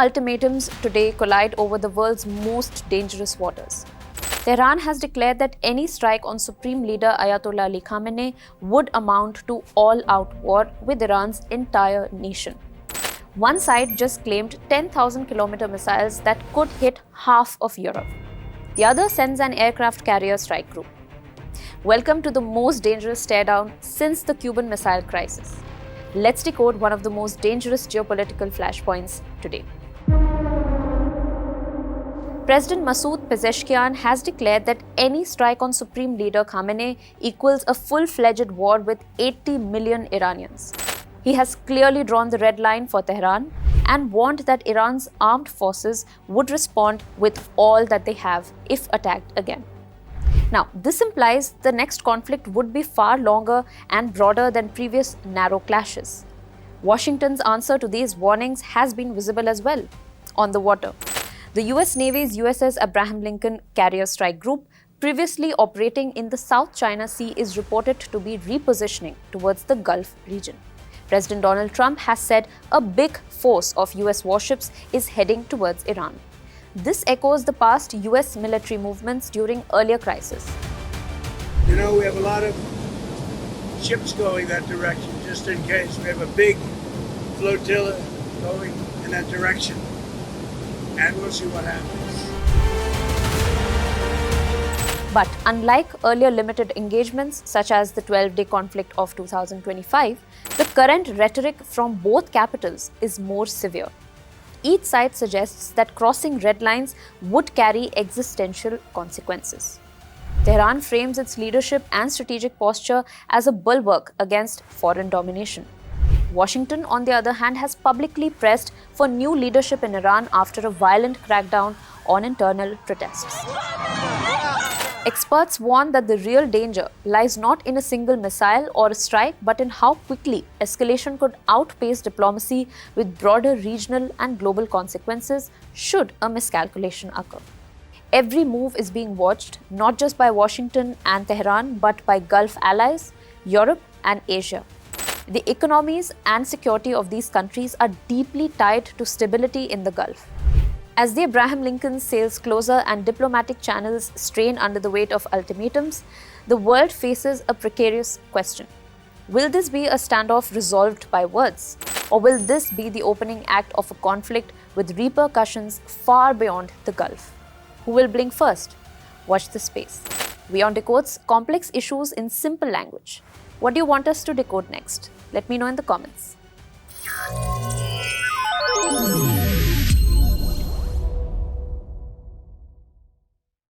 ultimatums today collide over the world's most dangerous waters. Tehran has declared that any strike on Supreme Leader Ayatollah Khamenei would amount to all-out war with Iran's entire nation. One side just claimed 10,000-kilometer missiles that could hit half of Europe. The other sends an aircraft carrier strike group. Welcome to the most dangerous stare-down since the Cuban Missile Crisis. Let's decode one of the most dangerous geopolitical flashpoints today. President Masoud Pezeshkian has declared that any strike on Supreme Leader Khamenei equals a full-fledged war with 80 million Iranians. He has clearly drawn the red line for Tehran and warned that Iran's armed forces would respond with all that they have if attacked again. Now, this implies the next conflict would be far longer and broader than previous narrow clashes. Washington's answer to these warnings has been visible as well. On the water, the US Navy's USS Abraham Lincoln Carrier Strike Group, previously operating in the South China Sea, is reported to be repositioning towards the Gulf region. President Donald Trump has said a big force of US warships is heading towards Iran. This echoes the past US military movements during earlier crises. You know, we have a lot of ships going that direction just in case. We have a big flotilla going in that direction. And we'll see what happens. But unlike earlier limited engagements, such as the 12-day conflict of 2025, the current rhetoric from both capitals is more severe. Each side suggests that crossing red lines would carry existential consequences. Tehran frames its leadership and strategic posture as a bulwark against foreign domination. Washington, on the other hand, has publicly pressed for new leadership in Iran after a violent crackdown on internal protests. Experts warn that the real danger lies not in a single missile or a strike, but in how quickly escalation could outpace diplomacy with broader regional and global consequences should a miscalculation occur. Every move is being watched, not just by Washington and Tehran, but by Gulf allies, Europe and Asia. The economies and security of these countries are deeply tied to stability in the Gulf. As the Abraham Lincoln sails closer and diplomatic channels strain under the weight of ultimatums, the world faces a precarious question. Will this be a standoff resolved by words? Or will this be the opening act of a conflict with repercussions far beyond the Gulf? Who will blink first? Watch this space. WION decodes complex issues in simple language. What do you want us to decode next? Let me know in the comments.